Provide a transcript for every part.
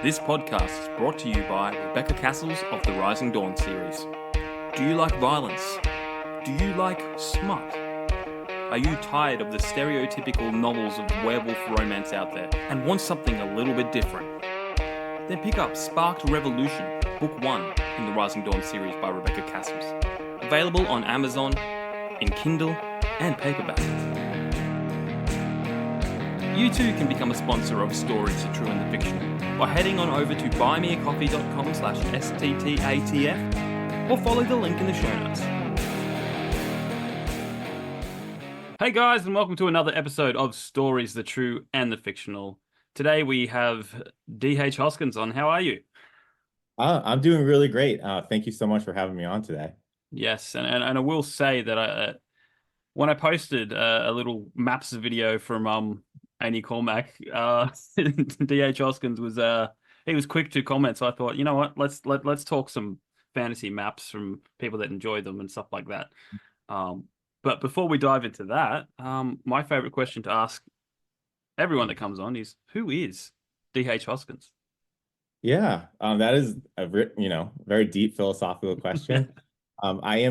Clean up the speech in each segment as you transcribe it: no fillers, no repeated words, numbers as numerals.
This podcast is brought to you by Rebecca Cassells of the Rising Dawn series. Do you like violence? Do you like smut? Are you tired of the stereotypical novels of werewolf romance out there and want something a little bit different? Then pick up Sparked Revolution, Book 1 in the Rising Dawn series by Rebecca Cassells. Available on Amazon, in Kindle, and paperback. You too can become a sponsor of Stories, the True and the Fictional by heading on over to buymeacoffee.com/STTATF or follow the link in the show notes. Hey guys, and welcome to another episode of Stories, the True and the Fictional. Today we have D.H Hoskins on. How are you? I'm doing really great. Thank you so much for having me on today. Yes, and I will say that when I posted a little maps video from Annie Cormack, D.H Hoskins was he was quick to comment, so I thought, you know what, let's talk some fantasy maps from people that enjoy them and stuff like that. But before we dive into that, my favorite question to ask everyone that comes on is, who is D.H Hoskins? Yeah, that is a very deep philosophical question. I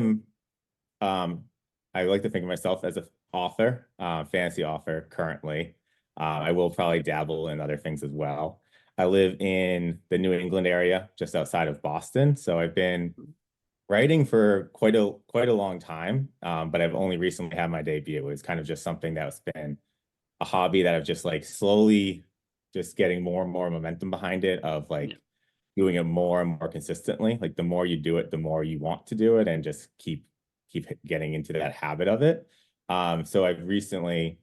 like to think of myself as an author, fantasy author currently. I will probably dabble in other things as well. I live in the New England area, just outside of Boston. So I've been writing for quite a long time, but I've only recently had my debut. It was kind of just something that's been a hobby that I've just like slowly just getting more and more momentum behind it, of like doing it more and more consistently. Like the more you do it, the more you want to do it, and just keep getting into that habit of it. So I've recently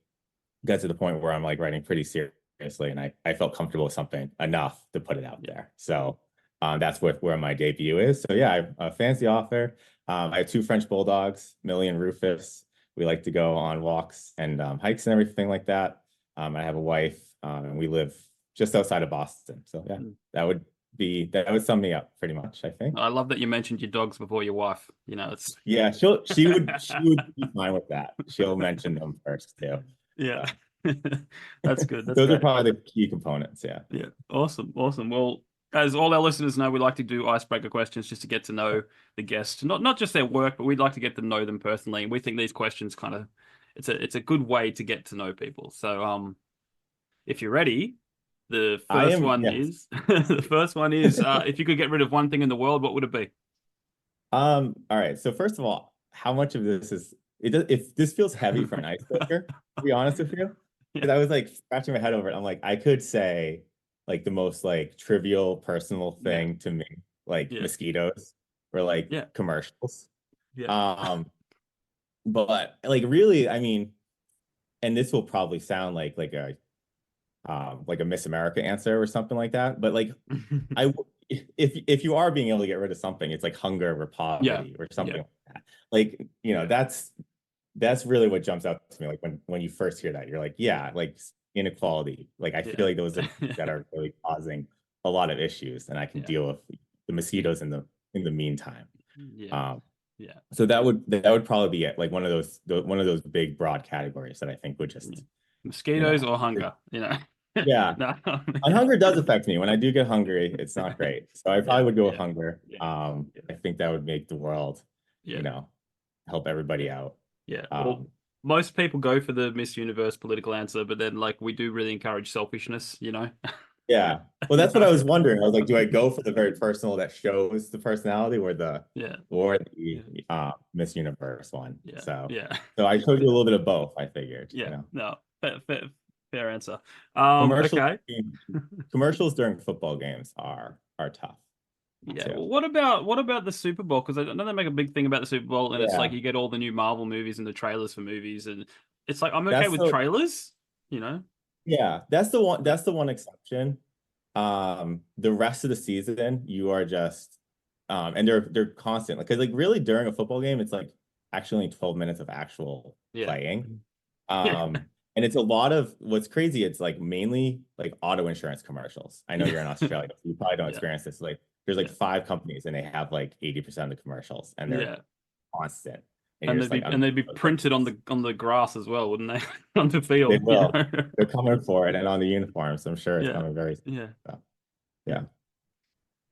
got to the point where I'm like writing pretty seriously, and I felt comfortable with something enough to put it out there. So that's where my debut is. So yeah, I'm a fantasy author. I have two French bulldogs, Millie and Rufus. We like to go on walks and hikes and everything like that. I have a wife, and we live just outside of Boston. So yeah, that would sum me up pretty much, I think. I love that you mentioned your dogs before your wife. You know, it's yeah, she would be fine with that. She'll mention them first too. Yeah. That's good. That's Those great. are probably the key components. Yeah. Yeah. Awesome. Well, as all our listeners know, we like to do icebreaker questions just to get to know the guest, not just their work, but we'd like to get to know them personally. And we think these questions it's a good way to get to know people. So if you're ready, the first one is if you could get rid of one thing in the world, what would it be? All right. So first of all, how much of this is if this feels heavy for an icebreaker, to be honest with you? Because I was like scratching my head over it. I'm like, I could say like the most like trivial personal thing to me, like mosquitoes or like commercials. But like really, I mean, and this will probably sound like a Miss America answer or something like that. But like if you are being able to get rid of something, it's like hunger or poverty or something like that. Like, that's really what jumps out to me. Like when you first hear that, you're like, yeah, like inequality. Like I feel like those are that are really causing a lot of issues, and I can deal with the mosquitoes in the meantime. So that would probably be it. Like one of those big broad categories that I think would just mosquitoes or hunger, Yeah. No. And hunger does affect me. When I do get hungry, it's not great. So I probably would go with hunger. I think that would make the world, help everybody out. Yeah. Well, most people go for the Miss Universe political answer, but then like we do really encourage selfishness, Yeah. Well, that's what I was wondering. I was like, do I go for the very personal that shows the personality, or the Miss Universe one? So I showed you a little bit of both, I figured. No, fair answer. Commercials during football games are tough. Yeah. Well, what about the Super Bowl? Because I know they make a big thing about the Super Bowl, and it's like you get all the new Marvel movies and the trailers for movies, and it's like I'm okay with trailers, Yeah, that's the one exception. The rest of the season, you are just and they're constant, because like really during a football game, it's like actually only 12 minutes of actual playing. And it's a lot of what's crazy. It's like mainly like auto insurance commercials. I know you're in Australia, so you probably don't experience this. Like there's like 5 companies, and they have like 80% of the commercials, and they're constant. And they'd be printed on the grass as well, wouldn't they? On the field. They will. They're coming for it, and on the uniforms. I'm sure it's coming very soon. Yeah. So. Yeah.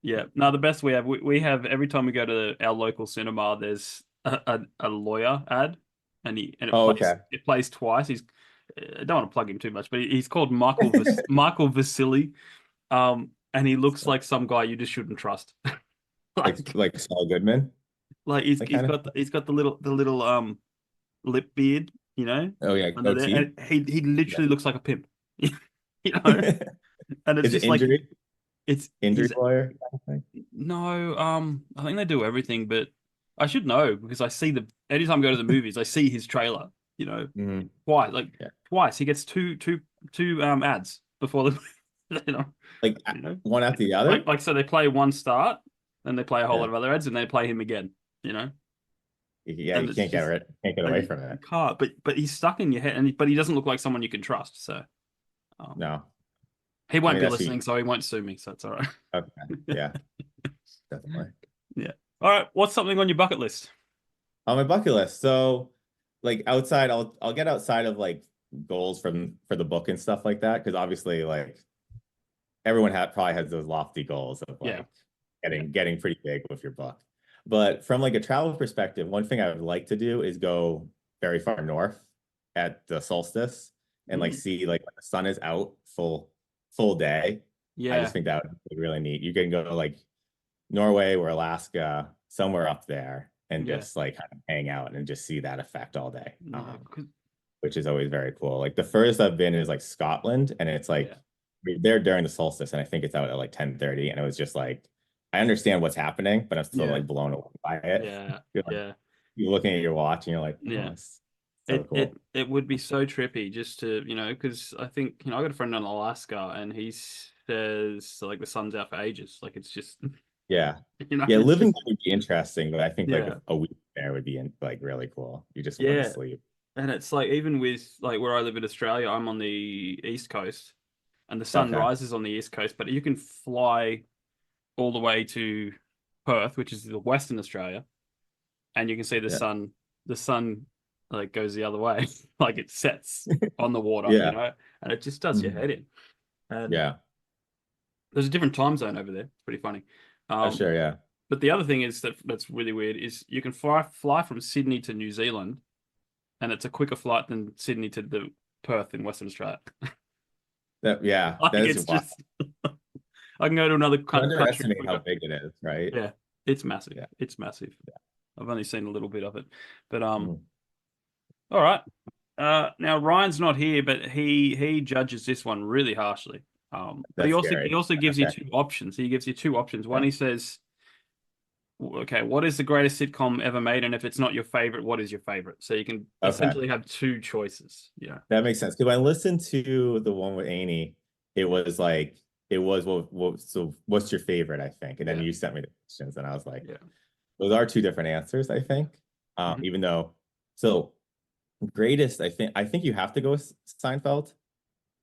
Yeah. Yeah. No, the best we have every time we go to our local cinema, there's a lawyer ad, and it Oh, plays okay. twice. I don't want to plug him too much, but he's called Michael Vasily. And he looks So, like some guy you just shouldn't trust. Like like Saul Goodman, he's like he's kind of. got the little lip beard, Oh yeah, under there, goatee. and he Yeah. literally looks like a pimp. And it's Is it just like it's injury he's lawyer kind of thing? no, I think they do everything, but I should know because I see the anytime I go to the movies, I see his trailer, Mhm. twice, like Yeah. twice. He gets two ads before the, you know, Like you know, one after the other? so they play one start, then they play a whole lot Yeah. of other ads, and they play him again, you know, Yeah, and you it's can't get just rid, can't get and away you, from you it. can't, but he's stuck in your head, but he doesn't look like someone you can trust, so um, No. he I won't mean, be that's listening, so he won't sue me, so it's all right. okay. Yeah, definitely. Yeah. All right. What's something on your bucket list? On my bucket list. So like outside, I'll get outside of like goals from for the book and stuff like that. Because obviously like everyone probably has those lofty goals of Yeah. like Yeah. getting pretty big with your book. But from like a travel perspective, one thing I would like to do is go very far north at the solstice and like Mm. see like when the sun is out full day. I just Yeah. think that would be really neat. You can go to like Norway or Alaska, somewhere up there, and Yeah. just like kind of hang out and just see that effect all day. Yeah. Which is always very cool. Like the furthest I've been is like Scotland, and it's like Yeah. we're there during the solstice, and I think it's out at like 10:30, and it was just like I understand what's happening, but I'm still Yeah. like blown away by it. Yeah. You're like Yeah. you're looking at your watch, and you're like, oh, Yeah. it's so It cool. it would be so trippy just to, because I think, I got a friend in Alaska and he says like the sun's out for ages. Like it's just, Yeah, yeah. it's Living just, there would be interesting, but I think like yeah. a week there would be like really cool. You just want to Yeah. sleep. And it's like even with like where I live in Australia, I'm on the East Coast and the sun Okay. rises on the East Coast, but you can fly all the way to Perth, which is the Western Australia, and you can see Yeah. the sun like goes the other way, like it sets on the water, Yeah. and it just does your Mhm. head in. And Yeah. there's a different time zone over there. It's pretty funny. Oh, Um, sure. Yeah. but the other thing is that's really weird is you can fly from Sydney to New Zealand, and it's a quicker flight than Sydney to the Perth in Western Australia. Yeah. Like That is it's wild. just I can go to another You country underestimate how quicker. big it is, right? Yeah, it's massive. Yeah. It's massive. I've only seen a little bit of it, but Mhm. all right. Now Ryan's not here, but he judges this one really harshly. But he That's also he scary. also gives you Okay. two options. He gives you two options. One, Yeah. he says, "Okay, what is the greatest sitcom ever made? And if it's not your favorite, what is your favorite?" So you can Okay. essentially have two choices. Yeah. That makes sense. Because when I listened to the one with Amy, it was like, it was, so what's your favorite, I think? And then Yeah. you sent me the questions, and I was like, Yeah. those are two different answers, I think. Mhm. Even though, so greatest, I think you have to go with Seinfeld.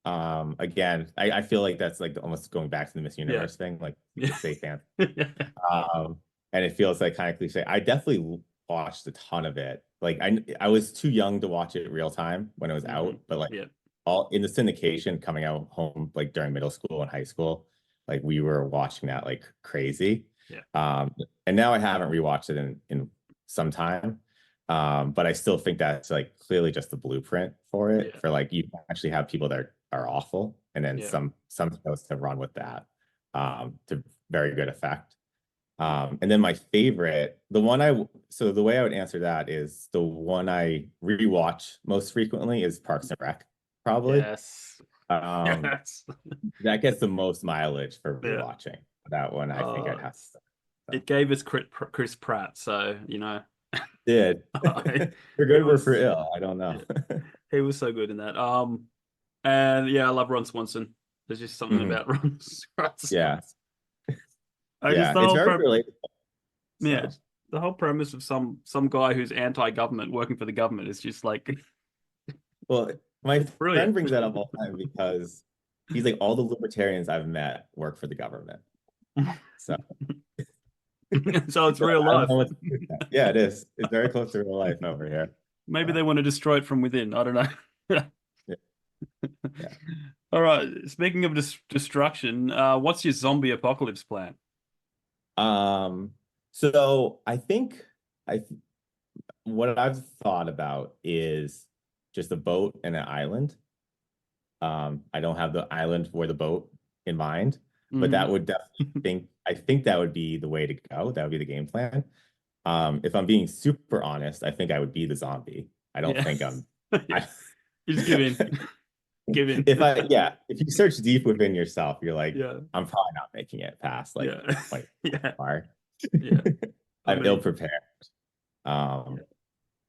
Again, I feel like that's like almost going back to the Miss Yeah. Universe thing, like the Yeah. safe answer. Yeah. Um, and it feels like kind of cliche. I definitely watched a ton of it. Like I was too young to watch it real time when it was Mhm. out, but like Yeah. all in the syndication coming out home like during middle school and high school, like we were watching that like crazy. Yeah. And now I haven't rewatched it in some time. But I still think that's like clearly just the blueprint for it. Yeah. For like you actually have people that are awful, and then Yeah. some shows to run with that to very good effect. And then my favorite, so the way I would answer that is the one I rewatch most frequently is Parks and Rec, probably. Yes. Um, Yes. that gets the most mileage for Yeah. rewatching. That one I think I'd have to say. So, It gave us Chris Pratt, so did for he good or for was ill, I don't know. yeah, he was so good in that. And yeah, I love Ron Swanson. There's just something Mhm. about Ron Yeah, Swanson. I just yeah, it's very related. yeah, So, the whole premise of some guy who's anti-government working for the government is just like well, my it's brilliant. friend brings that up all the time because he's like, all the libertarians I've met work for the government. So So it's so real I don't life. know what to do with that. Yeah, it is. It's very close to real life over here. Maybe So, they want to destroy it from within. I don't know. yeah, yeah. All right. Speaking of destruction, what's your zombie apocalypse plan? Um, so I think I what I've thought about is just a boat and an island. I don't have the island or the boat in mind, but that Hmm. would definitely I think that would be the way to go. That would be the game plan. If I'm being super honest, I think I would be the zombie. I don't Yeah. think I'm Yeah. I You just give in. Give in. if you search deep within yourself, you're like, Yeah. I'm probably not making it past like Yeah. 20 Yeah. far. Yeah. I I'm ill mean, prepared. yeah. Um,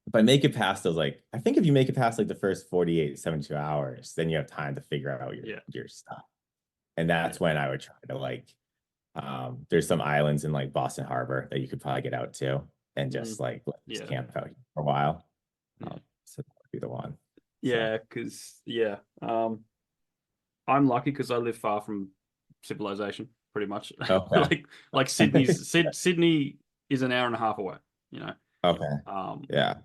if I make it past those, like, I think if you make it past like the first 48, 72 hours, then you have time to figure out Yeah. your stuff. And Yeah. that's when I would try to like, there's some islands in like Boston Harbor that you could probably get out to and Mm, just like just yeah. camp out here for a while. Yeah. So that would be the one. So Yeah. Because, yeah. I'm lucky because I live far from civilization, pretty much. okay. Like Sydney is an hour and a half away, you know. Okay. Um, Yeah.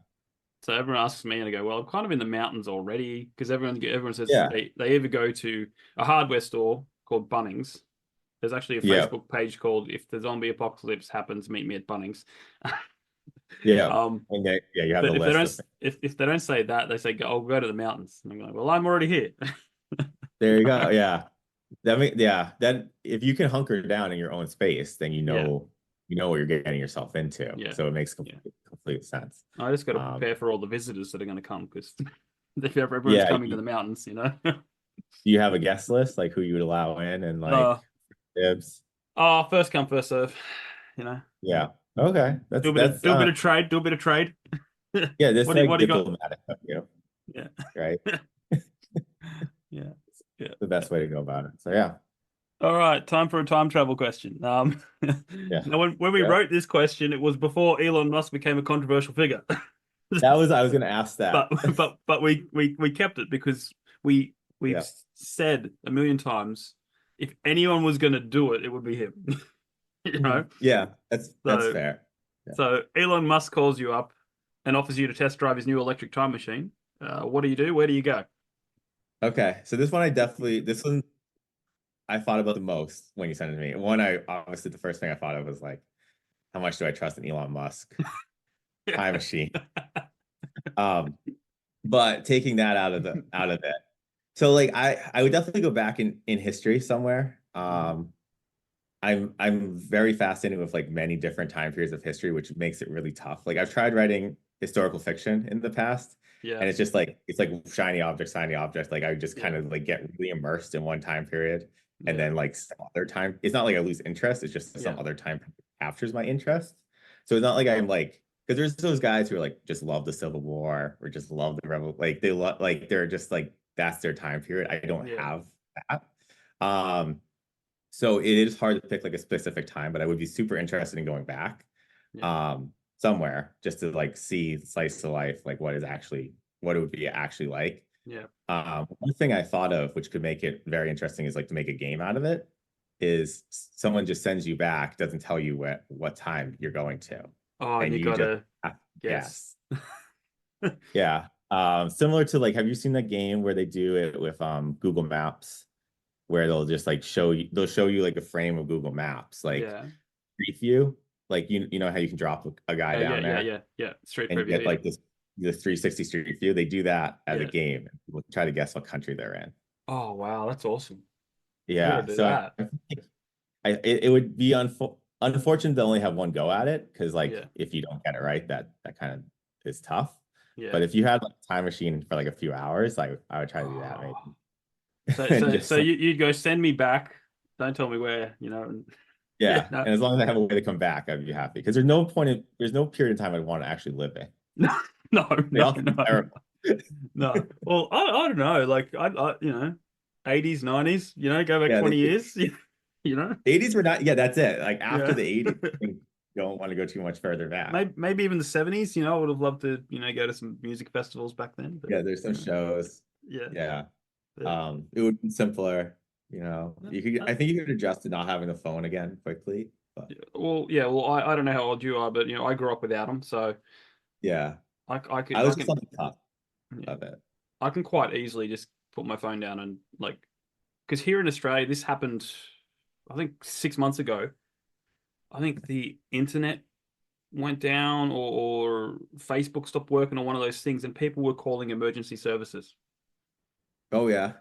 so everyone asks me and I go, well, I'm kind of in the mountains already because everyone says Yeah. they either go to a hardware store called Bunnings. There's actually a Yeah. Facebook page called "If the Zombie Apocalypse Happens, Meet Me at Bunnings." Yeah. Um, And yeah, you have the but list of things. if they don't say that, they say, "I'll go to the mountains." And I'm like, "Well, I'm already here." There you go. Yeah. Yeah, that if you can hunker down in your own space, then Yeah, you know what you're getting yourself into. yeah, So it makes yeah. complete sense. I just got to Um, prepare for all the visitors that are going to come because if everyone's yeah, coming to the mountains, you know. you have a guest list, like who you would allow in and like uh, dibs. First come, first serve. You know, Yeah. Okay. That's do a bit of trade, do a bit of trade. yeah, that's What like do you got? diplomatic of you, Yeah, right? yeah, yeah. The best way to go about it. So yeah. All right, time for a time travel question. Yeah. Now when we Yeah. wrote this question, it was before Elon Musk became a controversial figure. I was gonna ask But that. we kept it because we've Yeah. said a million times if anyone was going to do it, it would be him. You know. Mhm. Yeah, that's So fair. Yeah. so Elon Musk calls you up and offers you to test drive his new electric time machine. What do you do? Where do you go? Okay. So this one I thought about the most when you sent it to me. One, I obviously the first thing I thought of was like, how much do I trust in Elon Musk? Time machine. Um, but taking that out of it. So like I would definitely go back in history somewhere. Mm, I'm very fascinated with like many different time periods of history, which makes it really tough. Like I've tried writing historical fiction in the past, yeah, and it's just like it's like shiny object, shiny object. Like I would just kind yeah, of like get really immersed in one time period, and yeah, then like some other time. It's not like I lose interest. It's just yeah, some other time captures my interest. So it's not like I'm like because there's those guys who are like just love the Civil War or just love the rebel. Like they love like they're just like that's their time period. I don't yeah, have that. Um, so it is hard to pick like a specific time, but I would be super interested in going back yeah, somewhere just to like see slice of life, like what it would be actually like. yeah. One thing I thought of, which could make it very interesting, is like to make a game out of it. Is someone just sends you back, doesn't tell you what time you're going to, Oh, and and you you just gotta have to guess. guess. Yeah. Similar to like, have you seen that game where they do it with Google Maps, where they'll show you like a frame of Google Maps, like Yeah. Street View, like you know how you can drop a guy Yeah, down yeah, there yeah, yeah. Street and you preview, get yeah. like this 360 Street View. They do that as a Yeah. game. We'll try to guess what country they're in. Oh, wow, that's awesome. I gotta Yeah, do so that. it would be unfortunate to only have one go at it because like Yeah, if you don't get it right, that kind of is tough. yeah. But if you had like a time machine for like a few hours, I would try to do that Oh. maybe. And So just like you'd go send me back. Don't tell me where, you know. And, yeah, yeah, no, and as long as I have a way to come back, I'd be happy. Because there's no period of time I'd want to actually live in. no, no, They no, all seem no, terrible. no. Well, I don't know. Like you know, 80s, 90s. You know, go back Yeah, 20 years. You know. 80s were not, yeah, that's it. Like after Yeah. the 80s, I think you don't want to go too much further back. Maybe even the 70s. You know, I would have loved to, you know, go to some music festivals back then. But Yeah, there's you some know, shows. yeah, Yeah. yeah. It would be simpler, you know. Uh, You could uh, I think you could adjust to not having the phone again quickly. But yeah. Well, yeah. Well, I don't know how old you are, but you know, I grew up without them, so yeah. I I was just can on the top yeah, of it. I can quite easily just put my phone down and like because here in Australia, this happened, I think 6 months ago. I think the internet went down or Facebook stopped working on one of those things, and people were calling emergency services. Oh yeah.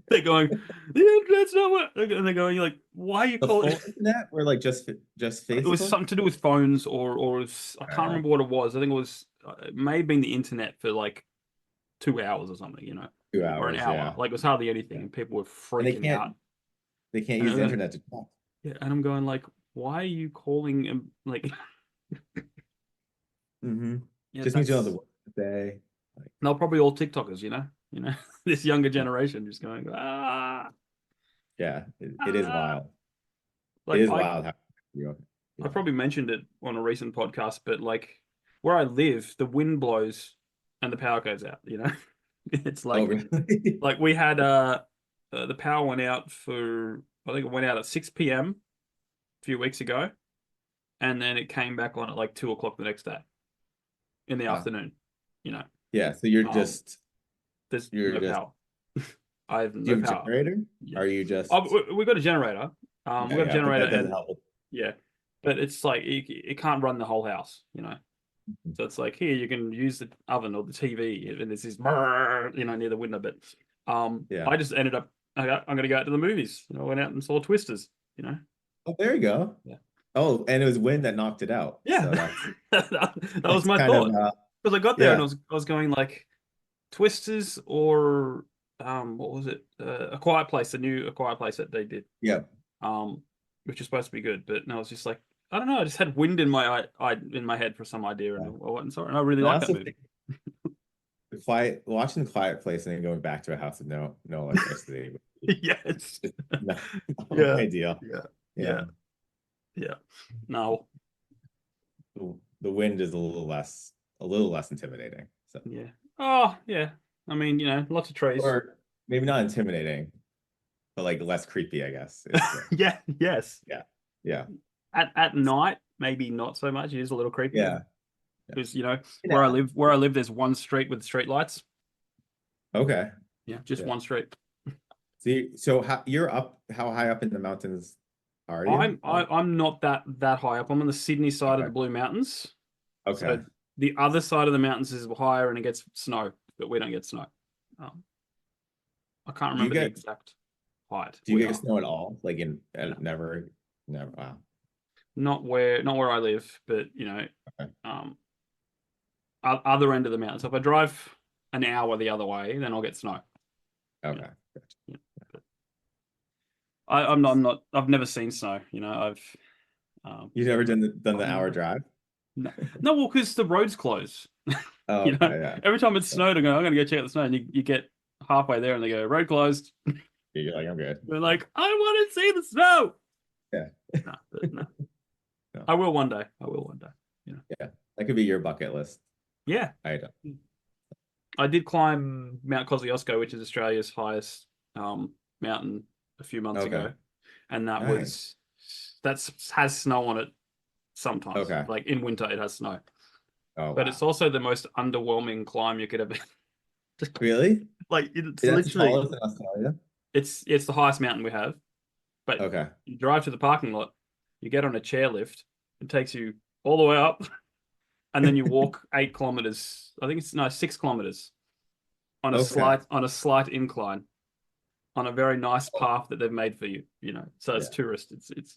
They're going, the internet's not what, and they're going, you're like, why are you The calling? full internet or like just It was Facebook? something to do with phones or I can't Uh, remember what it was. I think it was it may have been the internet for like 2 hours or something, 2 hours, or an hour. yeah. Like it was hardly anything, Yeah. and people were And they freaking can't out. they can't And use the internet to talk. yeah, and I'm going like, why are you calling? Like, Mm-hmm. yeah, Just means you don't have that's to work today. Like, they're probably all TikTokers, this younger generation just going yeah, it is ah. wild. It Like is wild how I yeah. probably mentioned it on a recent podcast, but like where I live, the wind blows and the power goes out. It's Oh, like really? we had the power went out for I think it went out at 6 p.m. a few weeks ago, and then it came back on at like 2 o'clock the next day in the Wow. afternoon. You know, Yeah, so you're um, just there's you're no just power. I have do you no have a power. generator? Yeah. Are you Oh, just we got a generator. We yeah, got a yeah, but generator, that doesn't and help with yeah, but it's like it can't run the whole house. So it's like here you can use the oven or the TV, and there's this near the window. But yeah. I just ended up I'm gonna go out to the movies. I went out and saw Twisters. Oh, there you go. Yeah, Oh, and it was wind that knocked it out. yeah. So that's That was that's my kind of thought because I got there and yeah. I was going like Twisters or what was it? A Quiet Place, the new A Quiet Place that they did. Yeah. Um, which is supposed to be good, but no, I was just like I don't know. I just had wind in my in my head for some idea, and Yeah. I went and saw it, and I really And I like that also movie. think watching the Quiet Place and then going back to a house with no electricity would be Yes. not Yeah. ideal. Yeah. Yeah. Yeah. Yeah. No. The wind is a little less intimidating. So Yeah. Oh, yeah. I mean, lots of trees. or maybe not intimidating, but like less creepy, I guess, is the Yeah. Yes. yeah. Yeah. At night, maybe not so much. It is a little creepy Yeah. Yeah. because Yeah. where I live, there's one street with street lights. Okay. Yeah, just Yeah. one street. So you're up, how high up in the mountains are you? I'm not that high up. I'm on the Sydney side of Okay. the Blue Mountains. Okay. So the other side of the mountains is higher and it gets snow, but we don't get snow. Um, I can't Do you remember the get exact height do you we get are. snow at all? Like in No, never. Wow. not where I live, but Okay. um, other end of the mountain. So if I drive an hour the other way, then I'll get snow. Okay. Yeah, Gotcha. yeah. But I've never seen snow. Um, You've never done the hour drive? no, no, well, because the roads close. Oh, okay, yeah. Every time it's Yeah. snowed, I go, I'm gonna go check out the snow, and you get halfway there, and they go, road closed. You're like, I'm good. They're like, I want to see the snow. Yeah. No, but no. No. I will one day. I will one day. Yeah. That could be your bucket list Yeah. item. I did climb Mount Kosciuszko, which is Australia's highest mountain, a few months Okay. ago, and that Nice. has snow on it sometimes. Okay. Like in winter, it has snow, Oh, but it's wow. also the most underwhelming climb you could ever. Really? Like it's That's the literally tallest in Australia? it's the highest mountain we have, but Okay. you drive to the parking lot, you get on a chairlift, it takes you all the way up, and then you walk 8 kilometers. I think it's no 6 kilometers on a Okay. slight incline on a very nice Oh, path that they've made for you. So it's yeah. tourist. It's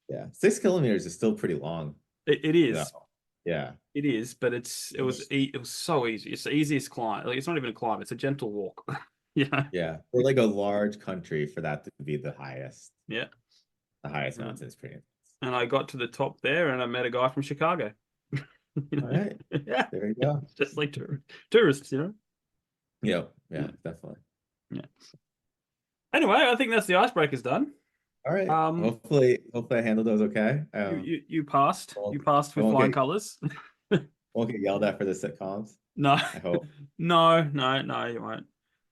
Yeah. 6 kilometers is still pretty long. it No. is. Yeah. It is, but it was so easy. It's the easiest climb. Like it's not even a climb. It's a gentle walk. Yeah. We're like a large country for that to be Yeah. the highest Mm. mountain is pretty intense. And I got to the top there, and I met a guy from Chicago. All right. Yeah, There you go. it's just like tourists. Yep. Yeah. Yeah, definitely. Yeah. Anyway, I think that's the icebreakers done. All right. Um, Hopefully I handled those okay. you passed. I won't, You passed I with won't flying get colors. won't get yelled at for the sitcoms. No, I hope. no, you won't.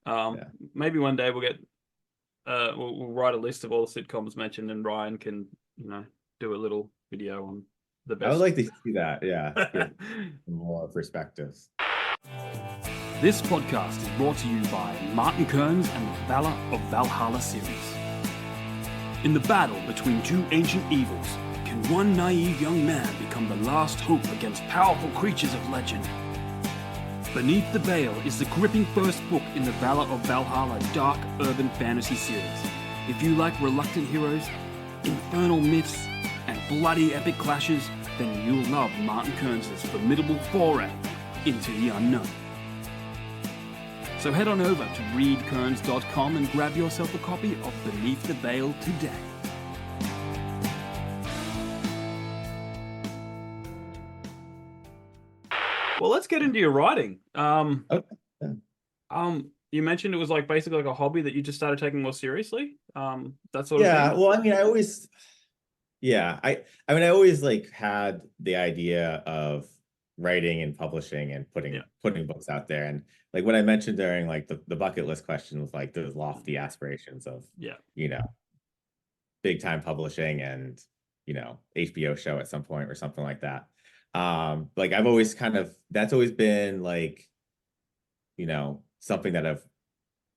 Yeah. Maybe one day we'll write a list of all the sitcoms mentioned, and Ryan can do a little video on the I would best. like to see that. Yeah. Get more perspectives. This podcast is brought to you by Martin Kearns and the Valor of Valhalla series. In the battle between two ancient evils, can one naive young man become the last hope against powerful creatures of legend? Beneath the Veil is the gripping first book in the Valor of Valhalla dark urban fantasy series. If you like reluctant heroes, infernal myths, and bloody epic clashes, then you'll love Martin Kearns' formidable foray into the unknown. So head on over to readkearns.com and grab yourself a copy of Beneath the Veil today. Well, let's get into your writing. Okay. You mentioned it was like basically like a hobby that you just started taking more seriously. That sort of Yeah, thing. well, I mean, I always like had the idea of writing and publishing and putting books out there. And like what I mentioned during like the bucket list question was like those lofty aspirations of, you know, big time publishing and, you know, HBO show at some point or something like that. Like I've always that's always been like, you know, something that I've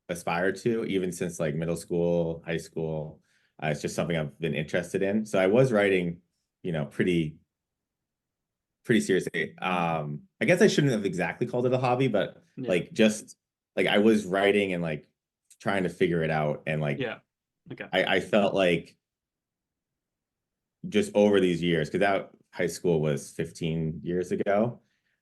aspired to even since like middle school, high school. It's just something I've been interested in. So I was writing, you know, pretty seriously. I guess I shouldn't have exactly called it a hobby, but like just like I was writing and like trying to figure it out. And like, okay. I felt like just over these years, because that high school was 15 years ago.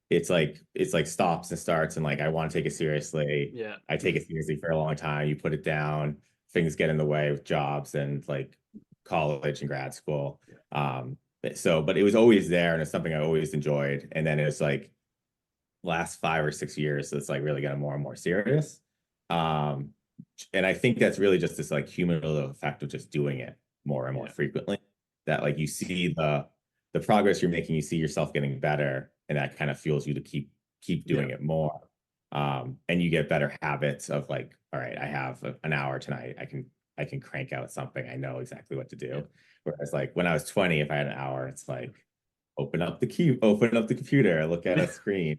It's like stops and starts, and like I want to take it seriously. Yeah. I take it seriously for a long time. You put it down, things get in the way with jobs and like college and grad school. But it was always there, and it's something I always enjoyed. And then it's like last 5 or 6 years, so it's like really getting more and more serious. And I think that's really just this like cumulative effect of just doing it more and more frequently. That like you see the progress you're making, you see yourself getting better, and that kind of fuels you to keep doing it more. And you get better habits of like, all right, I have an hour tonight. I can crank out something. I know exactly what to do. Whereas like when I was 20, if I had an hour, it's like open up the computer, look at a screen.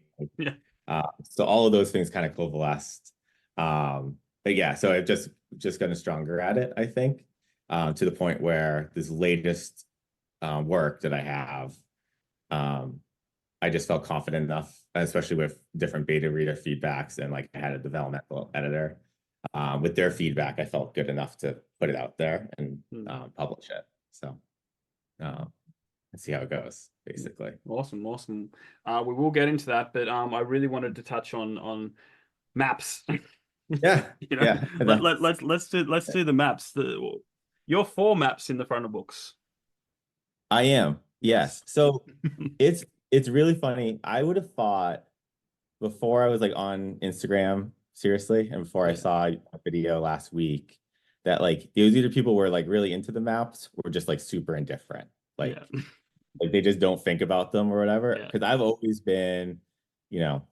So all of those things kind of coalesced. But yeah, so I've just gotten stronger at it, I think, to the point where this latest work that I have, I just felt confident enough, especially with different beta reader feedbacks, and like I had a developmental editor. With their feedback, I felt good enough to put it out there and publish it. So let's see how it goes, basically. Awesome. We will get into that, but I really wanted to touch on maps. Yeah, you know, yeah. let's do the maps. You're 4 maps in the front of books. I am. Yes. So it's really funny. I would have thought before I was like on Instagram, seriously, and before I saw a video last week, that like it was either people were like really into the maps or just like super indifferent. Like they just don't think about them or whatever. Because I've always been, you know,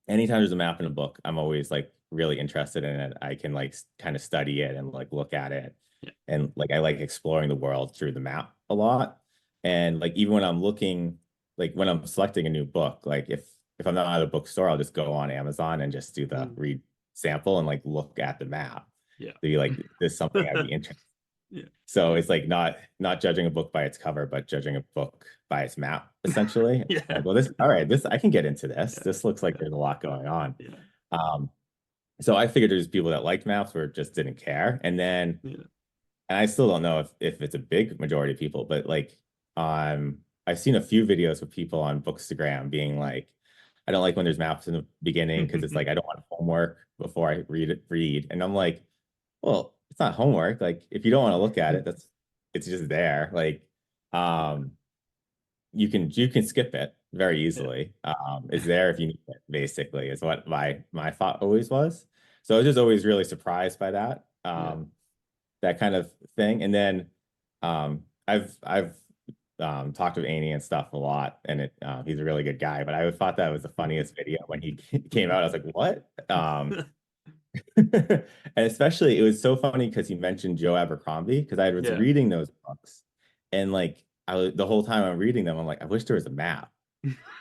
anytime there's a map in a book, I'm always like really interested in it. I can like kind of study it and like look at it. And like I like exploring the world through the map a lot. And like even when I'm looking, like when I'm selecting a new book, like if I'm not at a bookstore, I'll just go on Amazon and just do the read sample and like look at the map. To be like, this is something I'd be interested in. So it's like not judging a book by its cover, but judging a book by its map, essentially. Like, well, this I can get into this. This looks like there's a lot going on. So I figured there's people that liked maps or just didn't care. And then and I still don't know if it's a big majority of people, but like I've seen a few videos of people on Bookstagram being like, I don't like when there's maps in the beginning because it's like I don't want homework before I read. And I'm like, well, it's not homework. Like if you don't want to look at it, it's just there. Like you can skip it very easily. It's there if you need it, basically, is what my thought always was. So I was just always really surprised by that. That kind of thing. And then I've talked with Annie and stuff a lot, and he's a really good guy. But I thought that was the funniest video when he came out. I was like, what? And especially it was so funny because he mentioned Joe Abercrombie, because I was reading those books, and like the whole time I'm reading them, I'm like, I wish there was a map.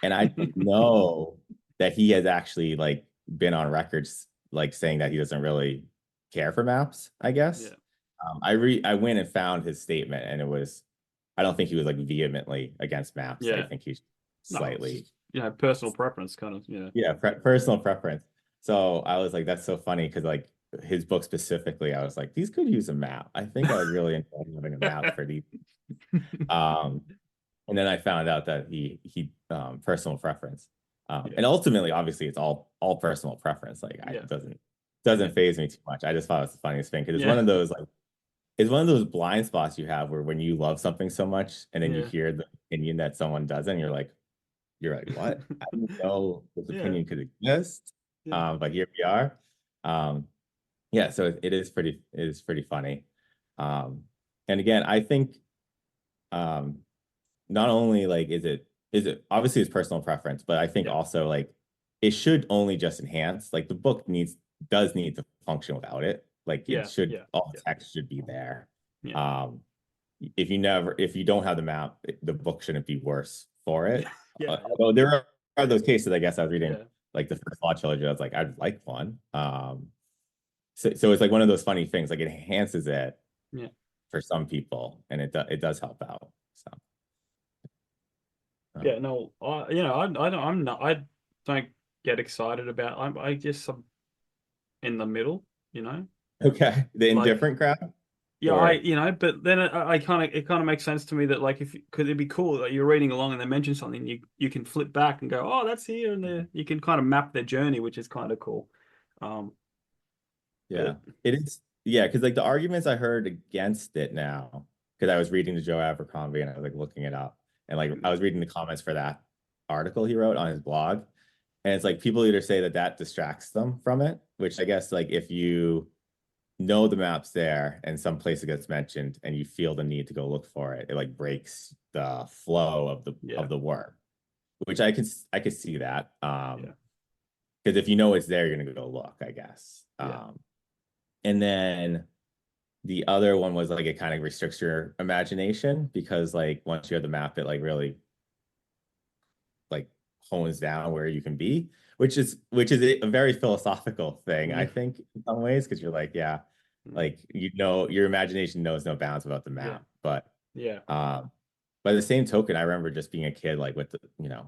And I didn't know that he has actually like been on records like saying that he doesn't really care for maps, I guess. Yeah. I went and found his statement, and it was, I don't think he was like vehemently against maps. I Yeah. think he's No, it's slightly, just, personal preference kind of, yeah, personal preference. So I was like, that's so funny because like his book specifically, I was like, these could use a map. I think I would really enjoy having a map for these. Um, and then I found out that he personal preference. Yeah. And ultimately, obviously, it's all personal preference. Like, Yeah. it doesn't phase me too much. I just thought it was the funniest thing because it's one Yeah. of those like it's one of those blind spots you have where when you love something so much and then you Yeah. hear the opinion that someone doesn't, you're like, what? I didn't know this Yeah. opinion could exist. Yeah. But here we are. Um, yeah, so it is pretty funny. Um, and again, I think um not only like is it obviously it's personal preference, but I think Yeah. also like it should only just enhance, like the book does need to function without it. Like it Yeah. should, Yeah. all the Yeah. text should be there. Yeah. Um, if you don't have the map, the book shouldn't be worse for Yeah. it. Yeah. Although there are those cases, I guess I was reading Yeah. like the first law trilogy, I was like, I'd like one. So it's like one of those funny things, like it enhances it Yeah. for some people, and it does help out. So Yeah. No, I don't, I'm not, I don't get excited about, I guess I'm in the middle, you know, okay, the like, indifferent crowd, yeah, or but then I kind of, it kind of makes sense to me that like, if, could it be cool that you're reading along and they mention something, you can flip back and go, oh, that's here and there. You can kind of map their journey, which is kind of cool. Um, yeah, but it is, yeah, because like the arguments I heard against it now, because I was reading the Joe Abercrombie and I was like looking it up, and like I was reading the comments for that article he wrote on his blog, and it's like people either say that distracts them from it, which I guess like if you know the map's there and some place it gets mentioned and you feel the need to go look for it, it like breaks the flow yeah, of the work, which I could see that. yeah, Because if you know it's there, you're gonna go look, I guess. yeah, And then the other one was like it kind of restricts your imagination because like once you have the map, it like really like hones down where you can be, which is a very philosophical thing, I mm, think, in some ways, because you're like, yeah, mm, like you know, your imagination knows no bounds about the yeah, map. But yeah, um, by the same token, I remember just being a kid, like with the,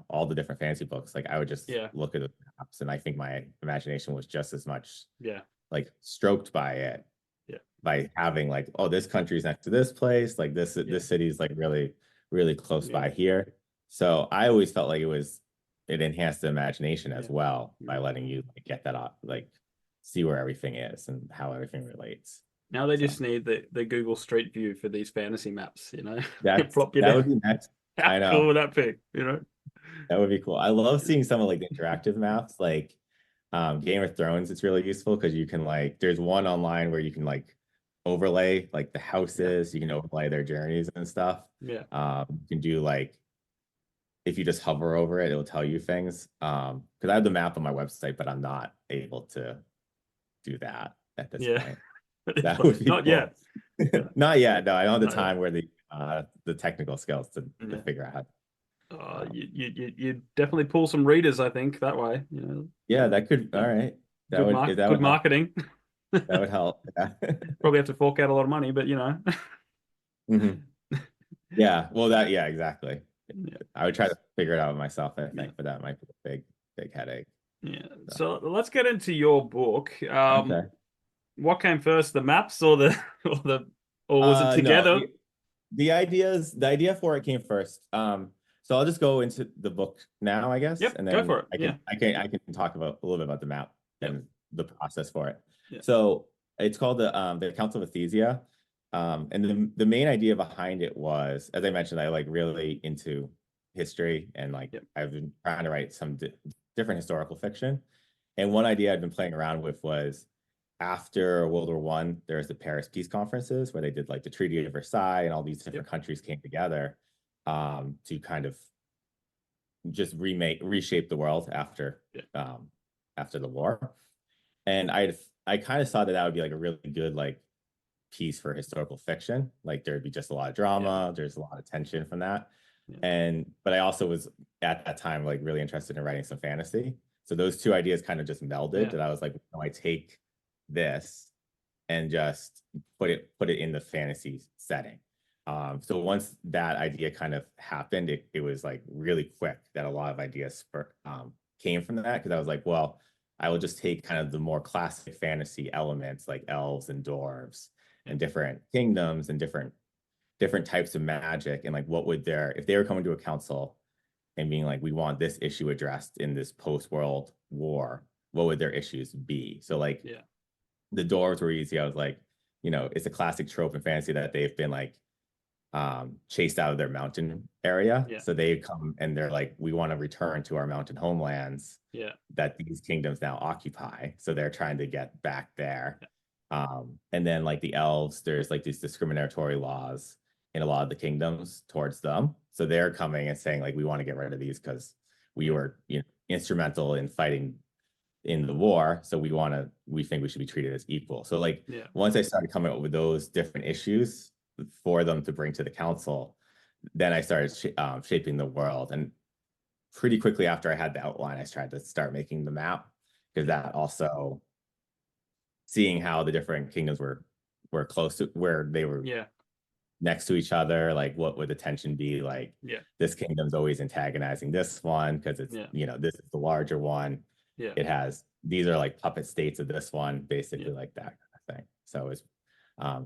all the different fancy books, like I would just yeah, look at the maps, and I think my imagination was just as much yeah, like stroked by it, yeah, by having like, oh, this country's next to this place, like yeah, this city's like really close yeah, by here. So I always felt like it enhanced the imagination as yeah. well by Mm. letting you like, get that up, like see where everything is and how everything relates. Now they So just need the Google Street View for these fantasy maps, that's Plop you that down. would be next. How I cool know would that be? that would be cool. I love Yeah, seeing some of like the interactive maps, like Game of Thrones. It's really useful because you can like, there's one online where you can like overlay like the yeah, houses, you can overlay their journeys and stuff. yeah, You can do like, if you just hover over it, it'll tell you things. Because I have the map on my website, but I'm not able to do that at this yeah. point. That would be Not cool. yet. Yeah, Not yet. No, I don't have the not yet. time where the technical skills to Yeah. figure out. Um, You definitely pull some readers, I think, that way. yeah, that could. All Yeah. right. That would that Good would help. marketing. That would help. Yeah. Probably have to fork out a lot of money, but Mhm. Yeah. Well, yeah, exactly. yeah, I would try to figure it out myself, I yeah, think, but that might be a big headache. yeah. So, So let's get into your book. okay. What came first, the maps or the or the or was it No, together? the idea for it came first. So I'll just go into the book now, I guess, Yep, and go then for it. Yeah, I can talk about a little bit about the map yep, and the process for it. yeah, So it's called the Council of Athyzia. And the main idea behind it was, as I mentioned, I like really into history and like yep, I've been trying to write some different historical fiction. And one idea I'd been playing around with was after World War One, there was the Paris Peace Conferences where they did like the Treaty of Versailles and all these yep, different countries came together to kind of just reshape the world yep, after the war. And I kind of saw that would be like a really good like piece for historical fiction. Like there'd be just a lot of yeah, drama, there's a lot of tension from that. yeah, But I also was at that time like really interested in writing some fantasy. So those two ideas kind of just melded, Yeah. and I was like, no, I take this and just put it in the fantasy setting. So once that idea kind of happened, it was like really quick that a lot of ideas came from that, because I was like, well, I will just take kind of the more classic fantasy elements like elves and dwarves and different kingdoms and different types of magic, and like what would their, if they were coming to a council and being like, we want this issue addressed in this post-world war, what would their issues be? So like Yeah. the dwarves were easy. I was like, it's a classic trope in fantasy that they've been like chased out of their mountain area. Yeah. So they come and they're like, we want to return to our mountain homelands Yeah. that these kingdoms now occupy. So they're trying to get back there. And then like the elves, there's like these discriminatory laws in a lot of the kingdoms towards them. So they're coming and saying like, we want to get rid of these because we were, instrumental in fighting in the war. So we think we should be treated as equal. So like once I started coming up with those different issues for them to bring to the council, then I started shaping the world. And pretty quickly after I had the outline, I tried to start making the map, because that also, seeing how the different kingdoms were close to where they were next to each other, like what would the tension be? Like this kingdom's always antagonizing this one because it's this is the larger one. It has, these are like puppet states of this one, basically, like that kind of thing. So it's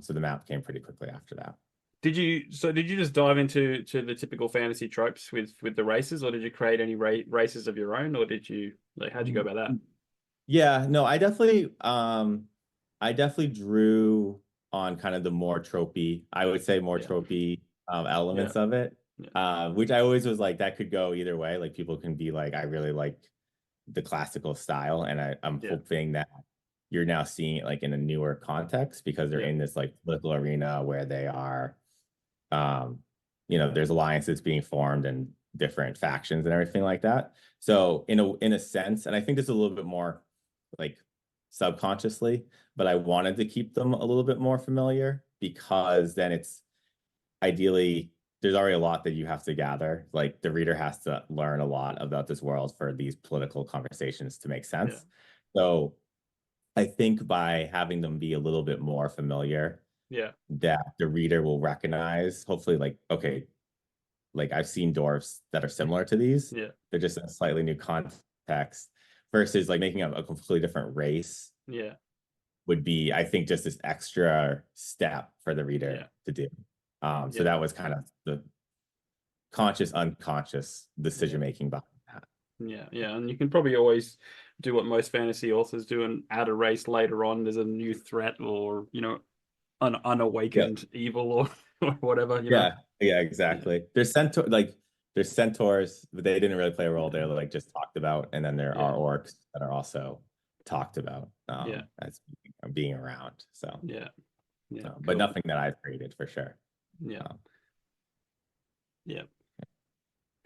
so the map came pretty quickly after that. Did you just dive into the typical fantasy tropes with the races, or did you create any races of your own, or did you, like, how'd you go about that? Yeah, no, I definitely drew on kind of the more tropey, I would say more tropey elements of it. Which I always was like, that could go either way. Like people can be like, I really like the classical style, and I'm hoping that you're now seeing it like in a newer context, because they're in this like political arena where they are there's alliances being formed and different factions and everything like that. So in a sense, and I think this is a little bit more like subconsciously, but I wanted to keep them a little bit more familiar, because then it's ideally, there's already a lot that you have to gather. Like the reader has to learn a lot about this world for these political conversations to make sense. So I think by having them be a little bit more familiar, that the reader will recognize, hopefully, like, okay, like I've seen dwarfs that are similar to these. They're just in a slightly new context, versus like making a completely different race would be, I think, just this extra step for the reader to do. So that was kind of the conscious, unconscious decision making behind that. And you can probably always do what most fantasy authors do and add a race later on. There's a new threat, or an unawakened evil, or whatever. Yeah, exactly. There's centaurs, but they didn't really play a role there. Like just talked about, and then there are orcs that are also talked about as being around. So but nothing that I've created for sure.